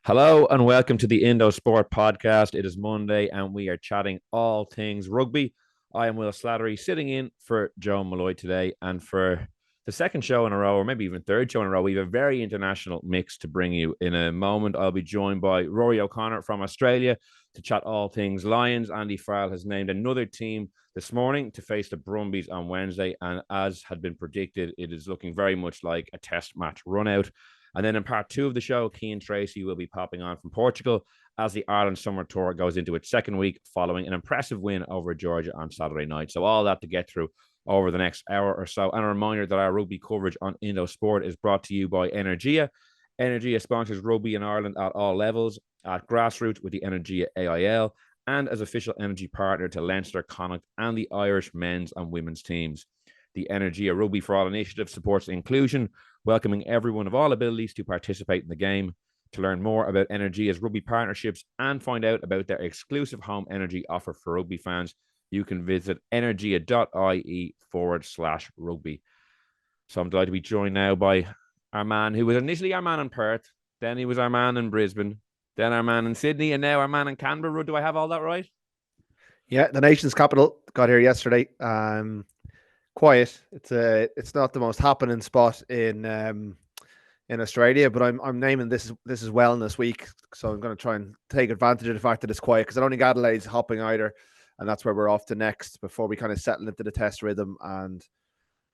Hello and welcome to the Indo Sport Podcast. It is Monday and we are chatting all things rugby. I am Will Slattery sitting in for Joe Malloy today. And for the second show in a row, or maybe even third show in a row, we have a very international mix to bring you. In a moment, I'll be joined by Rory O'Connor from Australia to chat all things Lions. Andy Farrell has named another team this morning to face the Brumbies on Wednesday. And as had been predicted, it is looking very much like a test match run out. And then in part two of the show, Cian Tracy will be popping on from Portugal as the Ireland Summer Tour goes into its second week following an impressive win over Georgia on Saturday night. So all that to get through over the next hour or so. And a reminder that our rugby coverage on Indo Sport is brought to you by Energia. Energia sponsors rugby in Ireland at all levels, at grassroots with the Energia AIL, and as official energy partner to Leinster, Connacht, and the Irish men's and women's teams. The Energia Rugby for All initiative supports inclusion, welcoming everyone of all abilities to participate in the game. To learn more about Energia's rugby partnerships and find out about their exclusive home energy offer for rugby fans, you can visit energia.ie/rugby. So I'm delighted to be joined now by our man who was initially our man in Perth, then he was our man in Brisbane, then our man in Sydney, and now our man in Canberra. Do I have all that right? Yeah, the nation's capital got here yesterday. Quiet. It's not the most happening spot in Australia, but I'm naming this is Wellness Week, so I'm going to try and take advantage of the fact that it's quiet because I don't think Adelaide's hopping either, and that's where we're off to next before we kind of settle into the test rhythm. And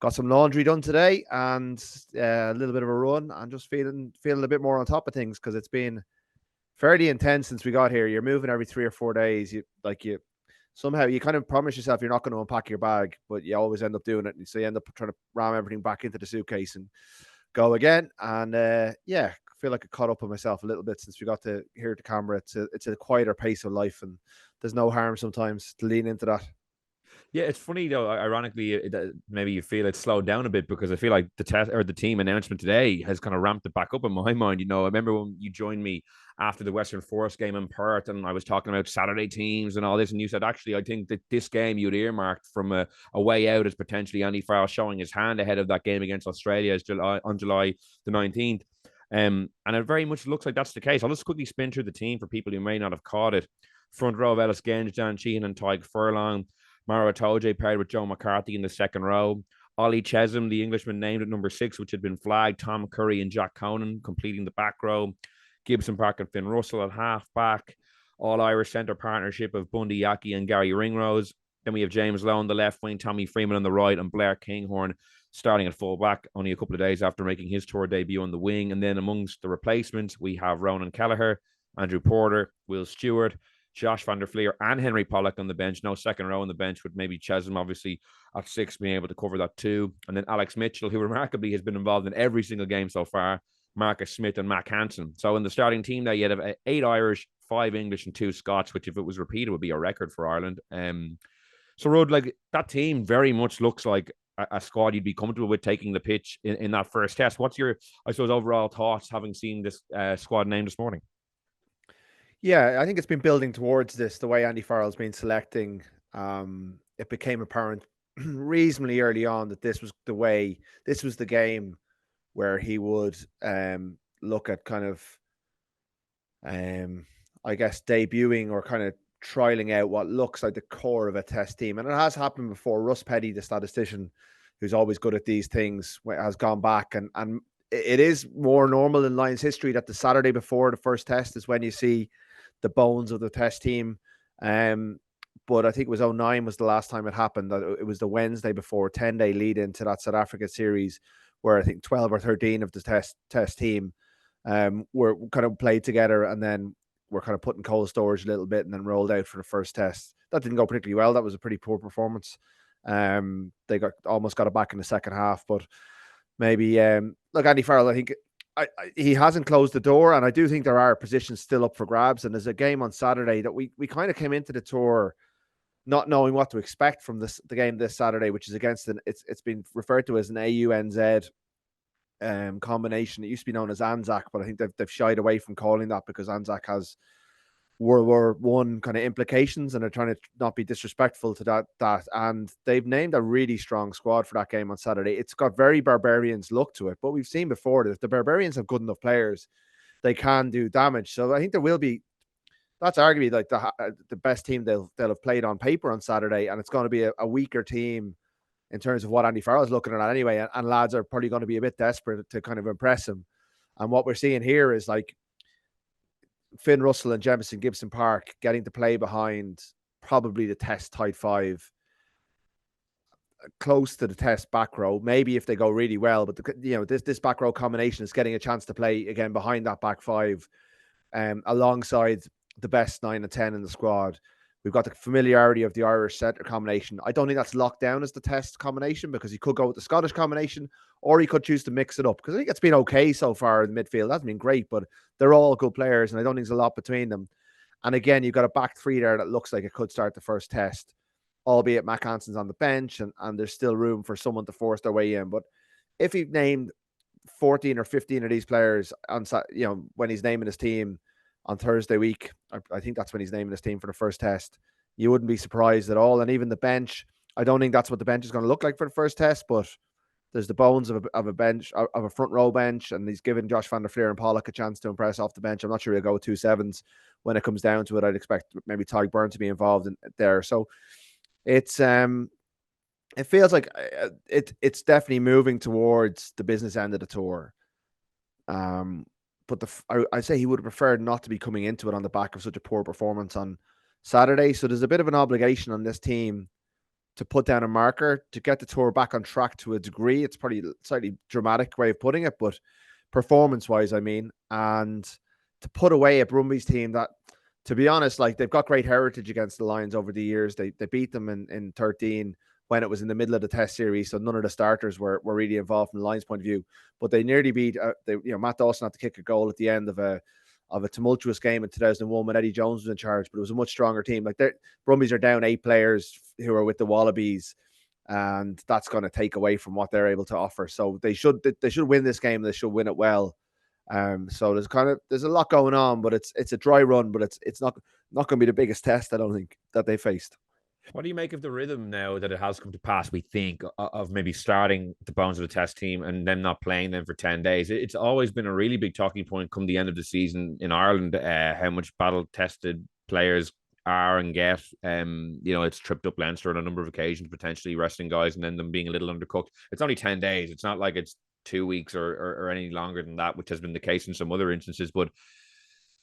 got some laundry done today and a little bit of a run, and just feeling a bit more on top of things because it's been fairly intense since we got here. You're moving every 3 or 4 days. You somehow you kind of promise yourself you're not going to unpack your bag, but you always end up doing it. And so you end up trying to ram everything back into the suitcase and go again. And I feel like I caught up with myself a little bit since we got to here at the camera. It's a quieter pace of life, and there's no harm sometimes to lean into that. Yeah, it's funny though. Ironically, maybe you feel it slowed down a bit because I feel like the test or the team announcement today has kind of ramped it back up in my mind. I remember when you joined me after the Western Forest game in Perth, and I was talking about Saturday teams and all this, and you said actually I think that this game you'd earmarked from a way out as potentially Andy Farrell showing his hand ahead of that game against Australia on July the 19th. And it very much looks like that's the case. I'll just quickly spin through the team for people who may not have caught it. Front row of Ellis Genge, Dan Sheehan, and Tyke Furlong. Mara Toje paired with Joe McCarthy in the second row. Ollie Chesham, the Englishman, named at number 6, which had been flagged. Tom Curry and Jack Conan completing the back row. Gibson Park and Finn Russell at half back. All Irish centre partnership of Bundy Yaki and Gary Ringrose. Then we have James Lowe on the left wing, Tommy Freeman on the right, and Blair Kinghorn starting at full back only a couple of days after making his tour debut on the wing. And then amongst the replacements, we have Ronan Kelleher, Andrew Porter, Will Stewart, Josh van der Fleer, and Henry Pollock on the bench. No second row on the bench, with maybe Chesham obviously at 6 being able to cover that too. And then Alex Mitchell, who remarkably has been involved in every single game so far, Marcus Smith and Mac Hansen. So in the starting team there, you have 8 Irish, 5 English, and 2 Scots, which if it was repeated would be a record for Ireland. So Rod, like that team very much looks like a squad you'd be comfortable with taking the pitch in that first test. What's your, I suppose, overall thoughts having seen this squad name this morning? Yeah, I think it's been building towards this. The way Andy Farrell's been selecting, it became apparent reasonably early on that this was the game where he would look at kind of, I guess, debuting or kind of trialing out what looks like the core of a test team. And it has happened before. Russ Petty, the statistician, who's always good at these things, has gone back. And it is more normal in Lions history that the Saturday before the first test is when you see the bones of the test team. But I think it was 2009 was the last time it happened. It was the Wednesday before, 10-day lead into that South Africa series, where I think 12 or 13 of the test team were kind of played together, and then were kind of put in cold storage a little bit and then rolled out for the first test. That didn't go particularly well. That was a pretty poor performance. They almost got it back in the second half, but maybe look, Andy Farrell, I think he hasn't closed the door, and I do think there are positions still up for grabs. And there's a game on Saturday that we kind of came into the tour not knowing what to expect from the game this Saturday, which is against it's been referred to as an AUNZ combination. It used to be known as Anzac, but I think they've shied away from calling that because Anzac has World War One kind of implications, and they're trying to not be disrespectful to that. And they've named a really strong squad for that game on Saturday. It's got very Barbarians look to it, but we've seen before that if the Barbarians have good enough players, they can do damage. So I think there will be. That's arguably like the best team they'll have played on paper on Saturday, and it's going to be a weaker team in terms of what Andy Farrell is looking at anyway. And lads are probably going to be a bit desperate to kind of impress him. And what we're seeing here is like Finn Russell and Jemison Gibson Park getting to play behind probably the Test tight five, close to the Test back row. Maybe if they go really well, but this back row combination is getting a chance to play again behind that back five, alongside the best 9 and 10 in the squad. We've got the familiarity of the Irish centre combination. I don't think that's locked down as the Test combination, because he could go with the Scottish combination, or he could choose to mix it up, because I think it's been okay so far in the midfield. It hasn't been great, but they're all good players, and I don't think there's a lot between them. And again, you've got a back three there that looks like it could start the first Test, albeit Mac Hanson's on the bench, and there's still room for someone to force their way in. But if he named 14 or 15 of these players on, when he's naming his team on Thursday week, I think that's when he's naming his team for the first Test, you wouldn't be surprised at all. And even the bench, I don't think that's what the bench is going to look like for the first Test, but there's the bones of a bench, of a front row bench, and he's given Josh van der Fleer and Pollock a chance to impress off the bench. I'm not sure he'll go with 2 sevens when it comes down to it. I'd expect maybe Tyg Byrne to be involved in there. So it's it feels like it's definitely moving towards the business end of the tour. But I'd say he would have preferred not to be coming into it on the back of such a poor performance on Saturday. So there's a bit of an obligation on this team to put down a marker to get the tour back on track to a degree. It's probably a slightly dramatic way of putting it, but performance-wise, I mean, and to put away a Brumbies team that, to be honest, like, they've got great heritage against the Lions over the years. They beat them in 13 when it was in the middle of the Test series, so none of the starters were really involved from the Lions' point of view. But they nearly beat. Matt Dawson had to kick a goal at the end of a tumultuous game in 2001 when Eddie Jones was in charge, but it was a much stronger team. Like, Brumbies are down 8 players who are with the Wallabies, and that's going to take away from what they're able to offer. So they should win this game. They should win it well. So there's a lot going on, but it's a dry run, but it's not going to be the biggest test, I don't think, that they faced. What do you make of the rhythm now that it has come to pass, we think, of maybe starting the bones of the Test team and them not playing them for 10 days? It's always been a really big talking point come the end of the season in Ireland, how much battle-tested players are and get. It's tripped up Leinster on a number of occasions, potentially resting guys and then them being a little undercooked. It's only 10 days. It's not like it's 2 weeks or any longer than that, which has been the case in some other instances. But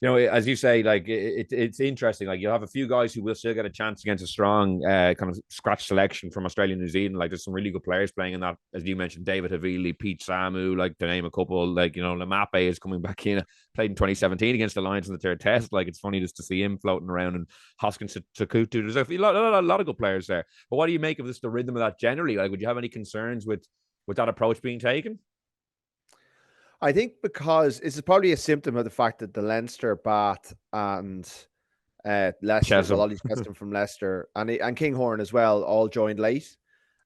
as you say, like, it's interesting. Like, you'll have a few guys who will still get a chance against a strong kind of scratch selection from Australia and New Zealand. Like, there's some really good players playing in that, as you mentioned, David Havili, Pete Samu, like, to name a couple. Like, Lamape is coming back in, played in 2017 against the Lions in the third Test. Like, it's funny just to see him floating around, and Hoskins Takutu. There's a lot of good players there. But what do you make of this, the rhythm of that generally? Like, would you have any concerns with that approach being taken? I think because it's probably a symptom of the fact that the Leinster, Bath, and Leicester, well, all these guys from Leicester, and Kinghorn as well, all joined late,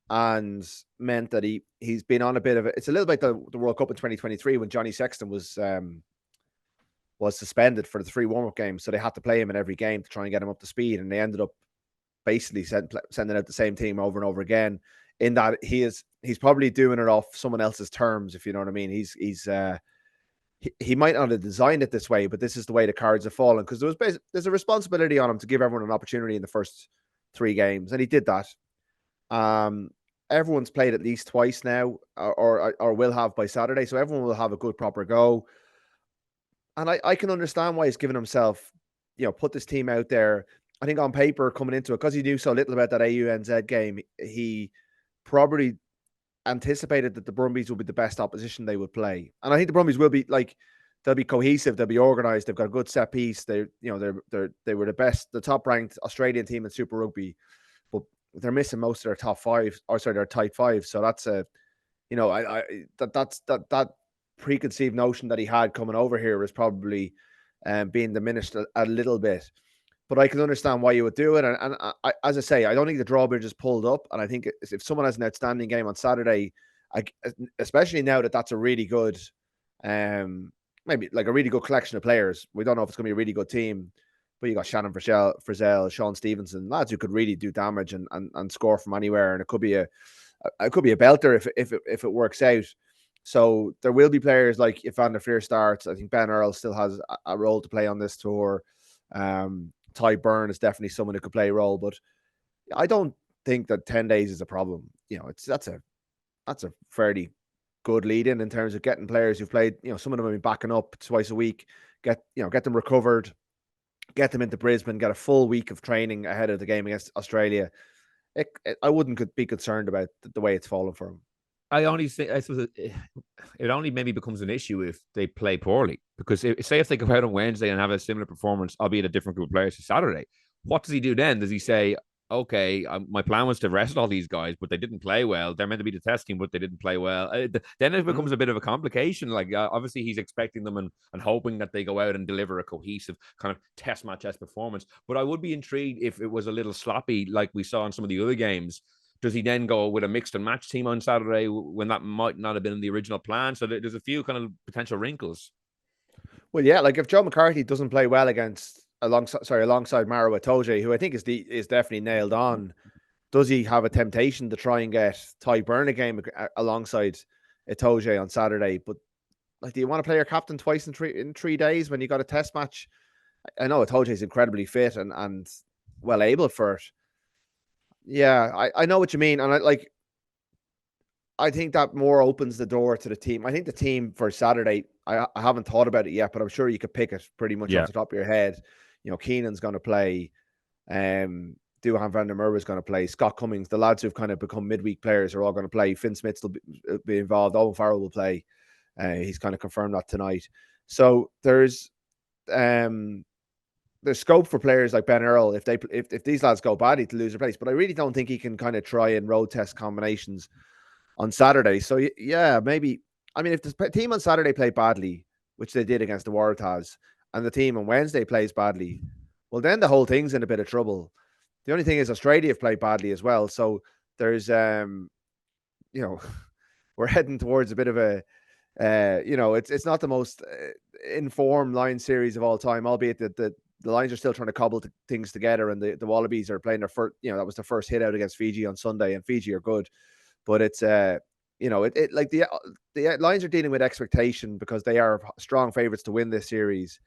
and meant that he's been on a bit of it's a little bit like the World Cup in 2023 when Johnny Sexton was suspended for the 3 warm-up games, so they had to play him in every game to try and get him up to speed, and they ended up basically sending out the same team over and over again. In that he's probably doing it off someone else's terms, if you know what I mean. He might not have designed it this way, but this is the way the cards have fallen, because there's a responsibility on him to give everyone an opportunity in the first 3 games, and he did that. Everyone's played at least twice now, or will have by Saturday, so everyone will have a good proper go. And I can understand why he's given himself, put this team out there. I think on paper coming into it, because he knew so little about that AUNZ game, he probably anticipated that the Brumbies would be the best opposition they would play. And I think the Brumbies will be, like, they'll be cohesive, they'll be organized, they've got a good set piece. They were the top ranked Australian team in Super Rugby, but they're missing most of their top 5, or sorry, their tight 5. So that's that preconceived notion that he had coming over here is probably being diminished a little bit. But I can understand why you would do it. And as I say, I don't think the drawbridge is pulled up. And I think if someone has an outstanding game on Saturday, especially now that that's a really good, maybe like a really good collection of players. We don't know if it's going to be a really good team, but you got Shannon Frizzell, Sean Stevenson, lads who could really do damage and score from anywhere. And it could be a belter if it works out. So there will be players like if Van der Fleer starts. I think Ben Earl still has a role to play on this tour. Ty Byrne is definitely someone who could play a role, but I don't think that 10 days is a problem. That's a fairly good lead in terms of getting players who've played. Some of them have been backing up twice a week. Get them recovered, get them into Brisbane, get a full week of training ahead of the game against Australia. I wouldn't be concerned about the way it's fallen for them. I only think I suppose it only maybe becomes an issue if they play poorly. Because say if they go out on Wednesday and have a similar performance, albeit a different group of players to Saturday, what does he do then? Does he say, okay, my plan was to rest all these guys, but they didn't play well. They're meant to be the test team, but they didn't play well. Then it becomes a bit of a complication. Like obviously he's expecting them and hoping that they go out and deliver a cohesive kind of test match-esque performance. But I would be intrigued if it was a little sloppy like we saw in some of the other games. Does he then go with a mixed and match team on Saturday when that might not have been the original plan? So there's a few kind of potential wrinkles. Well, yeah, like if Joe McCarthy doesn't play well alongside Maro Itoje, who I think is definitely nailed on, does he have a temptation to try and get Ty Byrne a game alongside Itoje on Saturday? But like, do you want to play your captain twice in 3 days when you got a test match? I know Itoje is incredibly fit and well able for it. Yeah, I know what you mean, and I think that more opens the door to the team. I think the team for Saturday, I haven't thought about it yet, but I'm sure you could pick it pretty much off the top of your head. Keenan's going to play. Duhan van der Merwe is going to play. Scott Cummings, the lads who've kind of become midweek players are all going to play. Finn Smith will be involved. Owen Farrell will play. He's kind of confirmed that tonight. So there's scope for players like Ben Earl if these lads go badly to lose their place. But I really don't think he can kind of try and road test combinations on Saturday. So yeah, maybe. I mean, if the team on Saturday play badly, which they did against the Waratahs, and the team on Wednesday plays badly, well, then the whole thing's in a bit of trouble. The only thing is Australia have played badly as well. So there's we're heading towards a bit of a it's not the most informed Lions series of all time, albeit that the Lions are still trying to cobble things together, and the Wallabies are playing their first, that was the first hit out against Fiji on Sunday, and Fiji are good. But it's like the Lions are dealing with expectation because they are strong favorites to win this series.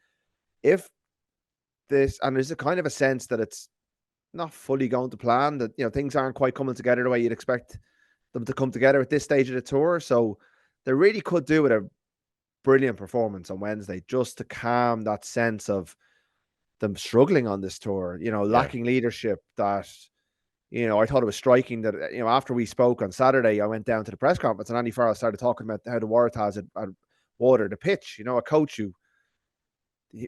If this, and there's a kind of a sense that it's not fully going to plan, that things aren't quite coming together the way you'd expect them to come together at this stage of the tour. So they really could do with a brilliant performance on Wednesday just to calm that sense of them struggling on this tour, lacking leadership. That I thought it was striking that, after we spoke on Saturday, I went down to the press conference and Andy Farrell started talking about how the Waratahs had watered the pitch. A coach who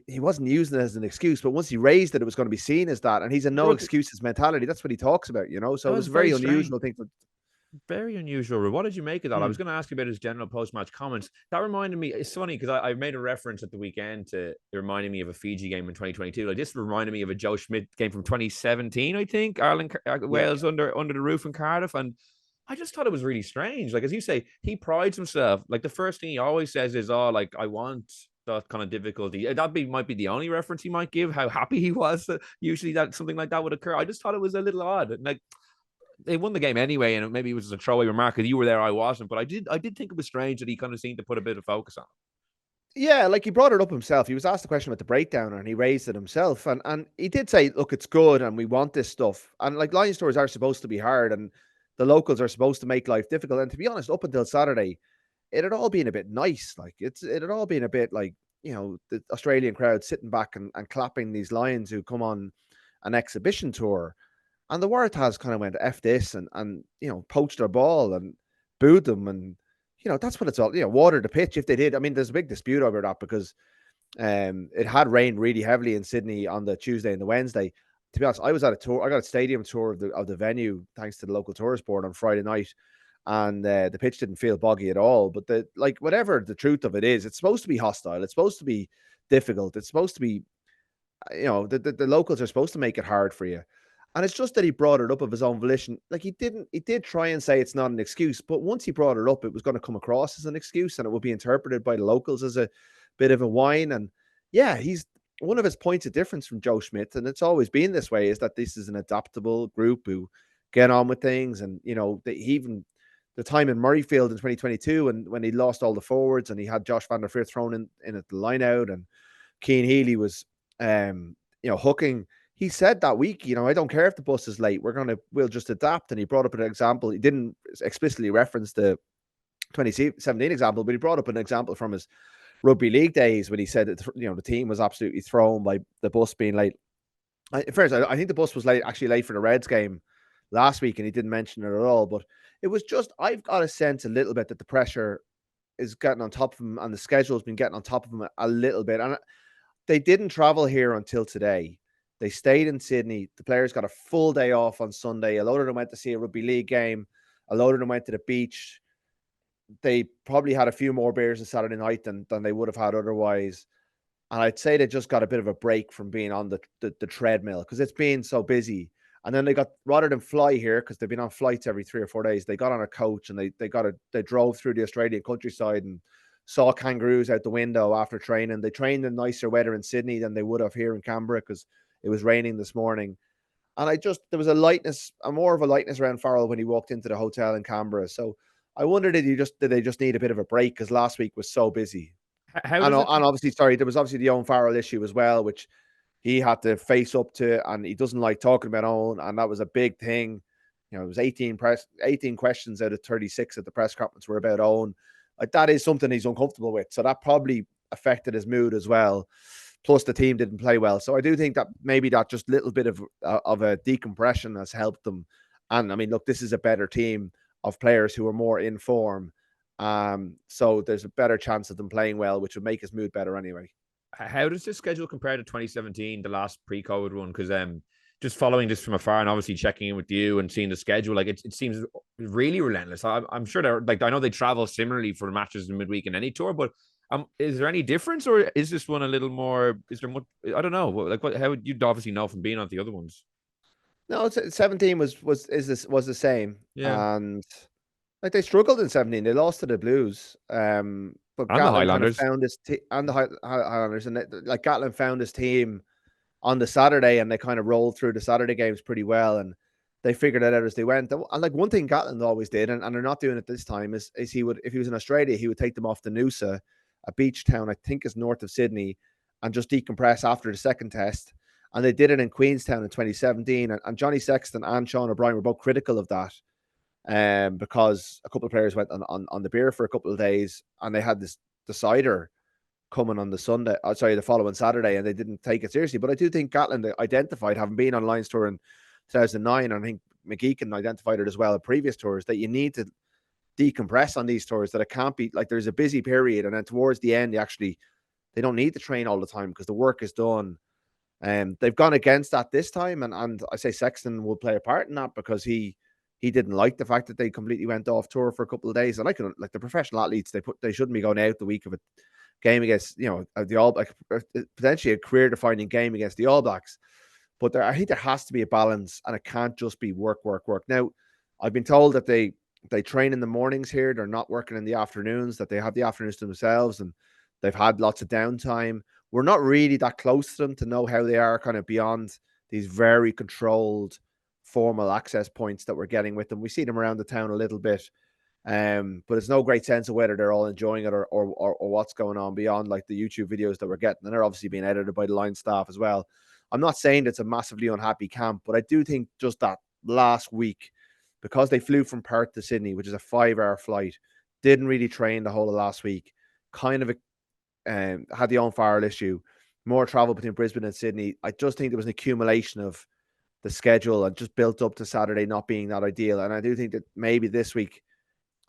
he wasn't using it as an excuse, but once he raised it, it was going to be seen as that. And he's a no excuses mentality. That's what he talks about, So it was a very unusual thing. Very unusual. What did you make of that? I was going to ask you about his general post-match comments. That reminded me, it's funny because I made a reference at the weekend to reminding me of a Fiji game in 2022. Like, this reminded me of a Joe Schmidt game from 2017, I think, Ireland, Wales under the roof in Cardiff. And I just thought it was really strange. Like, as you say, he prides himself. Like, the first thing he always says is, I want that kind of difficulty. Might be the only reference he might give, how happy he was that usually that something like that would occur. I just thought it was a little odd. Like, they won the game anyway, and maybe it was a throwaway remark because you were there, I wasn't. But I did think it was strange that he kind of seemed to put a bit of focus on it. Yeah, like he brought it up himself. He was asked the question about the breakdown, and he raised it himself. And he did say, look, it's good, and we want this stuff. And like, Lions tours are supposed to be hard, and the locals are supposed to make life difficult. And to be honest, up until Saturday, it had all been a bit nice. Like, it had all been a bit like, the Australian crowd sitting back and clapping these Lions who come on an exhibition tour. And the Waratahs kind of went F this and poached their ball and booed them. And, that's what it's all, water the pitch if they did. I mean, there's a big dispute over that because it had rained really heavily in Sydney on the Tuesday and the Wednesday. To be honest, I was at a tour. I got a stadium tour of the venue thanks to the local tourist board on Friday night. And the pitch didn't feel boggy at all. But whatever the truth of it is, it's supposed to be hostile. It's supposed to be difficult. It's supposed to be, the locals are supposed to make it hard for you. And it's just that he brought it up of his own volition. Like, he did try and say it's not an excuse, but once he brought it up, it was going to come across as an excuse, and it would be interpreted by the locals as a bit of a whine. And yeah, he's one of his points of difference from Joe Schmidt, and it's always been this way, is that this is an adaptable group who get on with things. And, the time in Murrayfield in 2022 and when he lost all the forwards and he had Josh van der Flier thrown in at the line out and Cian Healy was hooking. He said that week, I don't care if the bus is late. We'll just adapt. And he brought up an example. He didn't explicitly reference the 2017 example, but he brought up an example from his rugby league days when he said that, the team was absolutely thrown by the bus being late. First, I think the bus was actually late for the Reds game last week, and he didn't mention it at all. But it was just, I've got a sense a little bit that the pressure is getting on top of him, and the schedule has been getting on top of him a little bit. And they didn't travel here until today. They stayed in Sydney. The players got a full day off on Sunday. A load of them went to see a rugby league game. A load of them went to the beach. They probably had a few more beers on Saturday night than they would have had otherwise. And I'd say they just got a bit of a break from being on the treadmill because it's been so busy. And then rather than fly here, because they've been on flights every 3 or 4 days, they got on a coach and they drove through the Australian countryside and saw kangaroos out the window after training. They trained in nicer weather in Sydney than they would have here in Canberra because it was raining this morning. And there was more of a lightness around Farrell when he walked into the hotel in Canberra. So I wondered, did they just need a bit of a break because last week was so busy? And obviously, there was obviously the Owen Farrell issue as well, which he had to face up to, and he doesn't like talking about Owen, and that was a big thing. It was 18 questions out of 36 at the press conference were about Owen. Like, that is something he's uncomfortable with, so that probably affected his mood as well. Plus, the team didn't play well, so I do think that maybe that just little bit of a decompression has helped them. And I mean, look, this is a better team of players who are more in form. So there's a better chance of them playing well, which would make his mood better anyway. How does this schedule compare to 2017, the last pre-COVID one? Because just following this from afar and obviously checking in with you and seeing the schedule, like it seems really relentless. I'm sure they're like, I know they travel similarly for matches in midweek in any tour, but is there any difference, or is this one a little more? Is there much? I don't know. Like, how would you obviously know from being on the other ones? No, 17 was the same, Yeah, and like they struggled in 17. They lost to the Blues, but and the Gatlin kind of Highlanders. found his and the Highlanders, and like Gatlin found his team on the Saturday, and they kind of rolled through the Saturday games pretty well, and they figured it out as they went. And like one thing Gatlin always did, and they're not doing it this time, is he would, if he was in Australia, he would take them off to Noosa, a beach town I think is north of Sydney, and just decompress after the second test. And they did it in Queenstown in 2017, and Johnny Sexton and Sean O'Brien were both critical of that. Because a couple of players went on the beer for a couple of days, and they had this decider coming on the the following Saturday, and they didn't take it seriously. But I do think Gatlin identified, having been on Lions Tour in 2009, and I think McGeechan identified it as well at previous tours, that you need to decompress on these tours, that it can't be like there's a busy period, and then towards the end, they don't need to train all the time because the work is done. They've gone against that this time, and I say Sexton will play a part in that because he didn't like the fact that they completely went off tour for a couple of days. And like the professional athletes, they shouldn't be going out the week of a game against, the All Blacks, potentially a career-defining game against the All Blacks. But I think there has to be a balance, and it can't just be work. Now, I've been told that they train in the mornings here. They're not working in the afternoons, that they have the afternoons to themselves, and they've had lots of downtime. We're not really that close to them to know how they are kind of beyond these very controlled formal access points that we're getting with them. We see them around the town a little bit, but it's no great sense of whether they're all enjoying it or what's going on beyond like the YouTube videos that we're getting. And they're obviously being edited by the line staff as well. I'm not saying it's a massively unhappy camp, but I do think just that last week, because they flew from Perth to Sydney, which is a 5-hour flight, didn't really train the whole of last week, kind of had the Owen Farrell issue, more travel between Brisbane and Sydney. I just think there was an accumulation of the schedule and just built up to Saturday not being that ideal. And I do think that maybe this week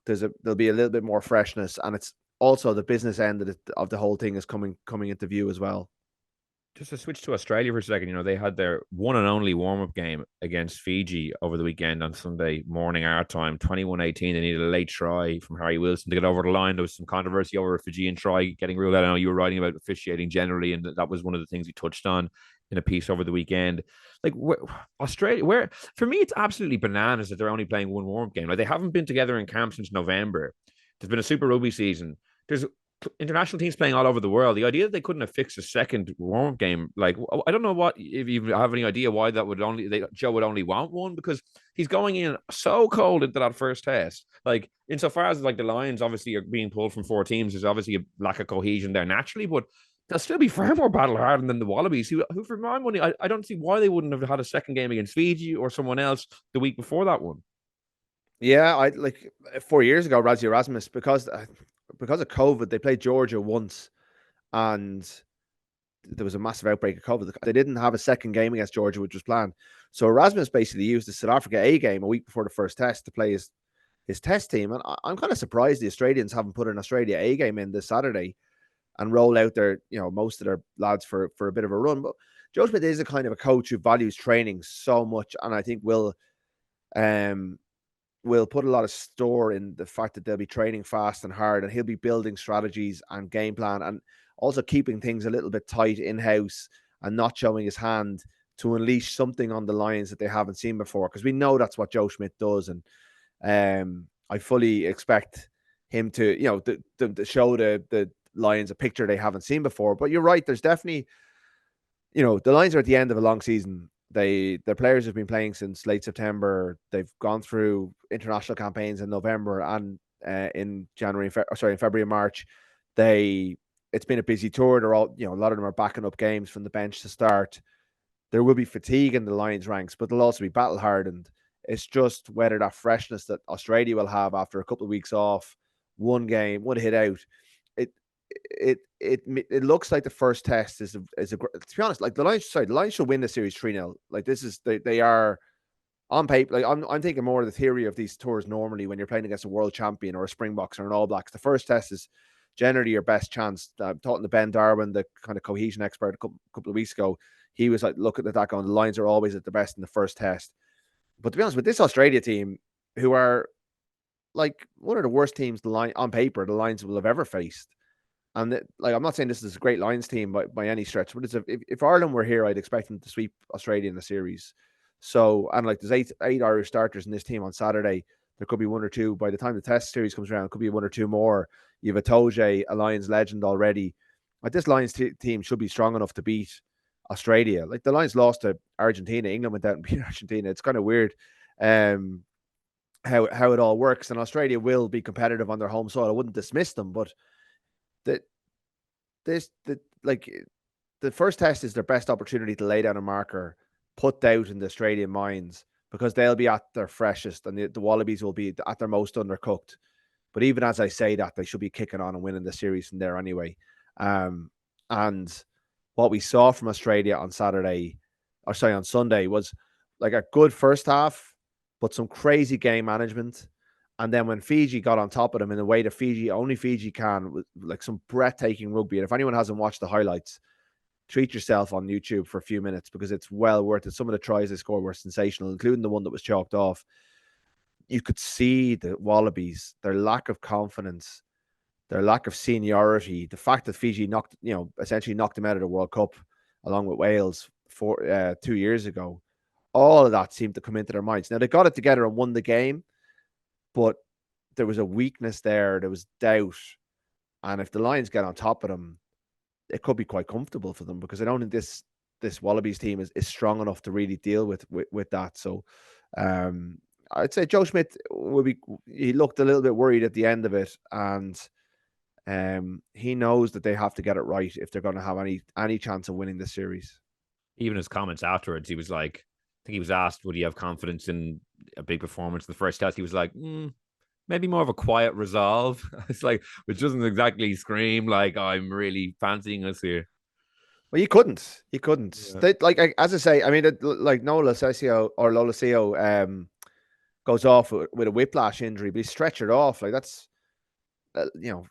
there'll be a little bit more freshness, and it's also the business end of the whole thing is coming into view as well. Just to switch to Australia for a second, they had their one and only warm-up game against Fiji over the weekend on Sunday morning our time, 21-18. They needed a late try from Harry Wilson to get over the line. There was some controversy over a Fijian try getting ruled out. I know you were writing about officiating generally, and that was one of the things you touched on in a piece over the weekend. Like, Australia, for me, it's absolutely bananas that they're only playing one warm-up game. Like, they haven't been together in camp since November. There's been a Super Rugby season. There's international teams playing all over the world. The idea that they couldn't have fixed a second warm-up game, like I don't know what if you have any idea why that would Joe would only want one, because he's going in so cold into that first test. Like insofar as like the Lions obviously are being pulled from four teams, there's obviously a lack of cohesion there naturally, but they'll still be far more battle hardened than the Wallabies, who for my money, I don't see why they wouldn't have had a second game against Fiji or someone else the week before that one. Yeah, I like 4 years ago, Razzie Erasmus, because of COVID, they played Georgia once, and there was a massive outbreak of COVID. They didn't have a second game against Georgia, which was planned. So Erasmus basically used the South Africa A game a week before the first test to play his test team. And I'm kind of surprised the Australians haven't put an Australia A game in this Saturday and roll out their, most of their lads for a bit of a run. But Joe Smith is a kind of a coach who values training so much, and I think will put a lot of store in the fact that they'll be training fast and hard, and he'll be building strategies and game plan, and also keeping things a little bit tight in-house and not showing his hand to unleash something on the Lions that they haven't seen before, because we know that's what Joe Schmidt does. And I fully expect him to, to show the Lions a picture they haven't seen before. But you're right, there's definitely, the Lions are at the end of a long season. Their players have been playing since late September. They've gone through international campaigns in November and in February and March. It's been a busy tour. They're all, a lot of them are backing up games from the bench to start. There will be fatigue in the Lions ranks, but they'll also be battle hardened. It's just whether that freshness that Australia will have after a couple of weeks off, one game, one hit out. It looks like the first test is a to be honest, like the Lions should win the series 3-0. Like this is they are on paper. Like I'm thinking more of the theory of these tours normally when you're playing against a world champion or a Springboks or an All Blacks. The first test is generally your best chance. I'm talking to Ben Darwin, the kind of cohesion expert, a couple of weeks ago. He was like looking at that going, the Lions are always at the best in the first test. But to be honest, with this Australia team, who are like one of the worst teams on paper the Lions will have ever faced. And I'm not saying this is a great Lions team by any stretch, but if Ireland were here, I'd expect them to sweep Australia in the series. So, and like there's eight Irish starters in this team on Saturday. There could be one or two by the time the test series comes around. Could be one or two more. You have a Toje, a Lions legend already. Like this Lions team should be strong enough to beat Australia. Like the Lions lost to Argentina. England went out and beat Argentina. It's kind of weird how it all works. And Australia will be competitive on their home soil. I wouldn't dismiss them, but the first test is their best opportunity to lay down a marker, put doubt in the Australian minds, because they'll be at their freshest and the Wallabies will be at their most undercooked. But even as I say that, they should be kicking on and winning the series from there anyway. And what we saw from Australia on Sunday was like a good first half, but some crazy game management. And then when Fiji got on top of them in a way that only Fiji can, with like some breathtaking rugby. And if anyone hasn't watched the highlights, treat yourself on YouTube for a few minutes because it's well worth it. Some of the tries they scored were sensational, including the one that was chalked off. You could see the Wallabies, their lack of confidence, their lack of seniority, the fact that Fiji essentially knocked them out of the World Cup along with Wales 2 years ago. All of that seemed to come into their minds. Now they got it together and won the game, but there was a weakness there. There was doubt. And if the Lions get on top of them, it could be quite comfortable for them, because I don't think this Wallabies team is strong enough to really deal with that. So I'd say Joe Schmidt he looked a little bit worried at the end of it. And he knows that they have to get it right if they're going to have any chance of winning this series. Even his comments afterwards, he was like, I think he was asked, would he have confidence in a big performance in the first test? He was like, maybe more of a quiet resolve. It's like, which doesn't exactly scream like I'm really fancying us here. Well, he couldn't. Yeah. As I say, I mean, like Lola Lolesio goes off with a whiplash injury, but he stretchered off. Like that's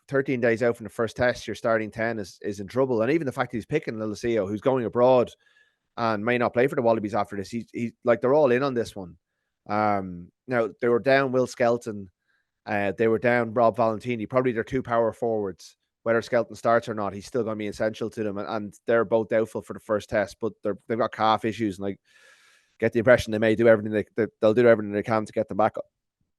13 days out from the first test. Your starting 10 is in trouble, and even the fact he's picking Lolesio, who's going abroad and may not play for the Wallabies after this. He's like, they're all in on this one. Now they were down Will Skelton, they were down Rob Valentini, probably their two power forwards. Whether Skelton starts or not, he's still going to be essential to them, and they're both doubtful for the first test. But they've got calf issues, and like get the impression they may do everything they'll do everything they can to get them back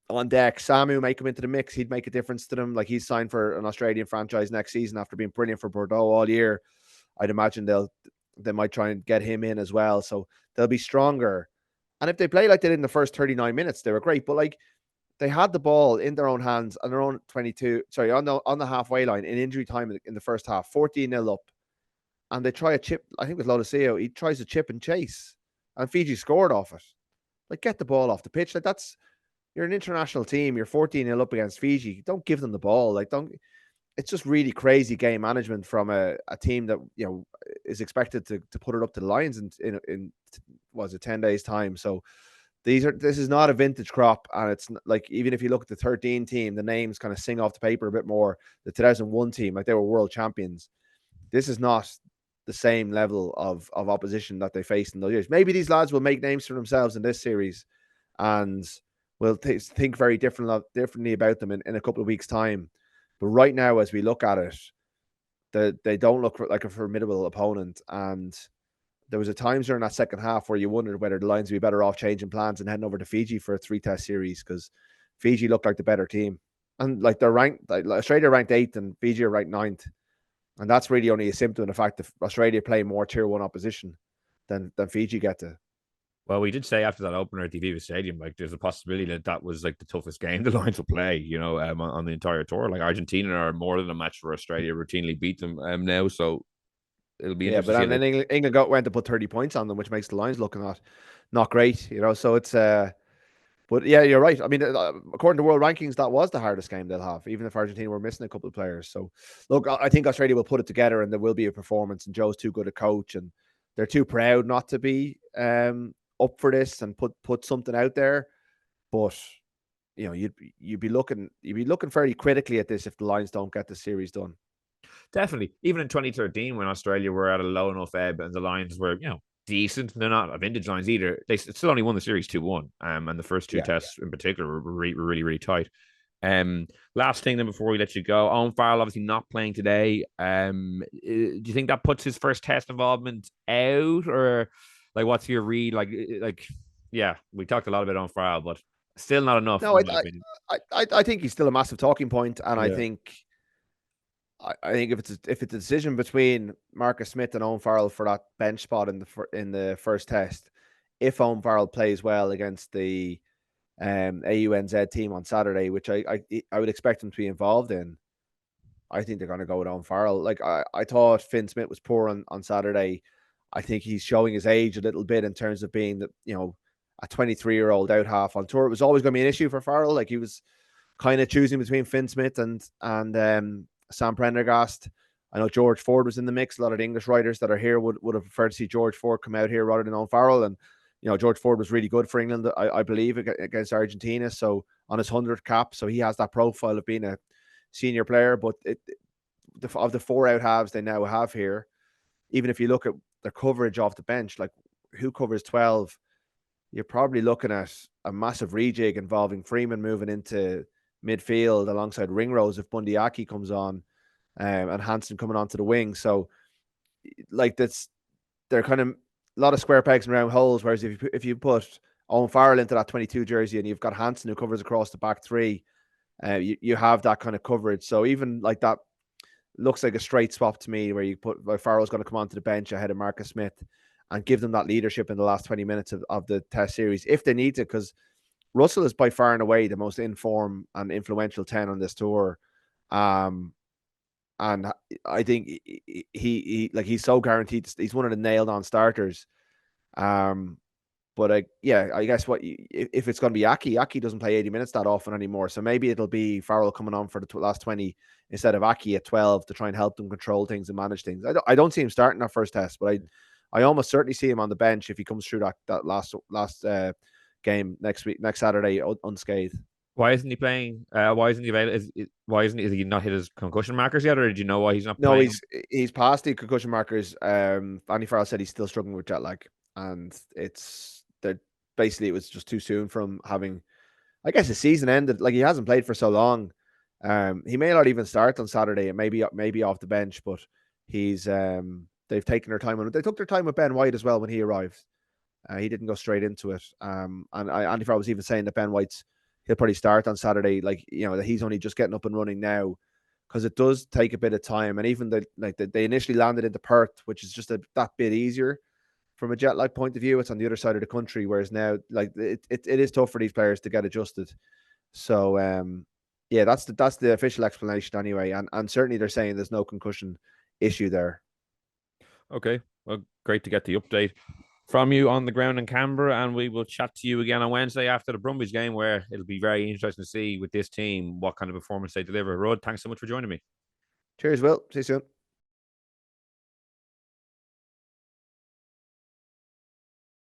on deck. Samu may come into the mix. He'd make a difference to them. Like, he's signed for an Australian franchise next season after being brilliant for Bordeaux all year. I'd imagine they might try and get him in as well. So they'll be stronger. And if they play like they did in the first 39 minutes, they were great. But like, they had the ball in their own hands on their own 22, sorry, on the halfway line in injury time in the first half, 14-0 up. And they try a chip. I think with Lodoseo, he tries a chip and chase. And Fiji scored off it. Like, get the ball off the pitch. Like, you're an international team. You're 14-0 up against Fiji. Don't give them the ball. Like, don't. It's just really crazy game management from a team that, you know, is expected to put it up to the Lions in was it 10 days time. So this is not a vintage crop, and it's like, even if you look at the 13 team, the names kind of sing off the paper a bit more. The 2001 team, like, they were world champions. This is not the same level of opposition that they faced in those years. Maybe these lads will make names for themselves in this series, and we'll think very differently about them in a couple of weeks' time. But right now, as we look at it, they don't look like a formidable opponent. And there was a times during that second half where you wondered whether the Lions would be better off changing plans and heading over to Fiji for a 3-test series, because Fiji looked like the better team. And like, they're ranked, like Australia ranked 8th and Fiji are ranked 9th. And that's really only a symptom of the fact that Australia play more tier 1 opposition than Fiji get to. Well, we did say after that opener at the Aviva Stadium, like, there's a possibility that was like the toughest game the Lions will play, you know, on the entire tour. Like, Argentina are more than a match for Australia, routinely beat them now. So it'll be Yeah, interesting but to see. then England went to put 30 points on them, which makes the Lions look not great, you know. So it's but yeah, you're right. I mean, according to world rankings, that was the hardest game they'll have, even if Argentina were missing a couple of players. So look, I think Australia will put it together, and there will be a performance. And Joe's too good a coach, and they're too proud not to be up for this and put something out there. But you know, you'd be looking fairly critically at this if the Lions don't get the series done. Definitely. Even in 2013, when Australia were at a low enough ebb and the Lions were, you know, decent, they're not a vintage Lions either. They still only won the series 2-1. And the first two Yeah. tests in particular were really, really tight. Last thing then before we let you go, Owen Farrell obviously not playing today. Do you think that puts his first test involvement out, or like, what's your read? Like, yeah, we talked a lot about Owen Farrell, but still not enough No, in my opinion. I think he's still a massive talking point, and I Yeah. think if it's a decision between Marcus Smith and Owen Farrell for that bench spot in the first test, if Owen Farrell plays well against the AUNZ team on Saturday, which I would expect him to be involved in, I think they're going to go with Owen Farrell. Like, I thought Finn Smith was poor on Saturday. I think he's showing his age a little bit in terms of being a 23-year-old out half on tour. It was always going to be an issue for Farrell. Like, he was kind of choosing between Finn Smith and Sam Prendergast. I know George Ford was in the mix. A lot of the English writers that are here would have preferred to see George Ford come out here rather than Owen Farrell. And, you know, George Ford was really good for England, I believe, against Argentina. So on his 100th cap, so he has that profile of being a senior player. But of the 4 out halves they now have here, even if you look at their coverage off the bench, like, who covers 12, you're probably looking at a massive rejig involving Freeman moving into midfield alongside Ringrose if Bundy Aki comes on, and Hansen coming onto the wing. So, like, they're kind of a lot of square pegs and round holes. Whereas if you put Owen Farrell into that 22 jersey and you've got Hansen who covers across the back three, you have that kind of coverage. So even like that looks like a straight swap to me, where you put Farrell's going to come onto the bench ahead of Marcus Smith and give them that leadership in the last 20 minutes of the test series if they need to, because Russell is by far and away the most informed and influential 10 on this tour. And I think he's so guaranteed. He's one of the nailed on starters. But I guess if it's going to be Aki doesn't play 80 minutes that often anymore. So maybe it'll be Farrell coming on for the last 20 instead of Aki at 12 to try and help them control things and manage things. I don't see him starting that first test, but I almost certainly see him on the bench if he comes through that last game next Saturday unscathed. Why isn't he playing? Why isn't he available? Is he not hit his concussion markers yet, or did you know why he's not No, playing? he's past the concussion markers. Andy Farrell said he's still struggling with jet lag, and it's that basically it was just too soon from having. I guess the season ended. Like, he hasn't played for so long. He may not even start on Saturday. It maybe off the bench, but he's they've taken their time on it. They took their time with Ben White as well when he arrived. He didn't go straight into it. And Andy Farrell was even saying that Ben White's he'll probably start on Saturday. Like, you know, that he's only just getting up and running now, because it does take a bit of time. And even they initially landed into Perth, which is just that bit easier from a jet lag point of view. It's on the other side of the country, whereas now, like, it is tough for these players to get adjusted. So yeah, that's the official explanation anyway. And certainly they're saying there's no concussion issue there. Okay, well, great to get the update from you on the ground in Canberra, and we will chat to you again on Wednesday after the Brumbies game, where it'll be very interesting to see with this team what kind of performance they deliver. Rod, thanks so much for joining me. Cheers, Will. See you soon.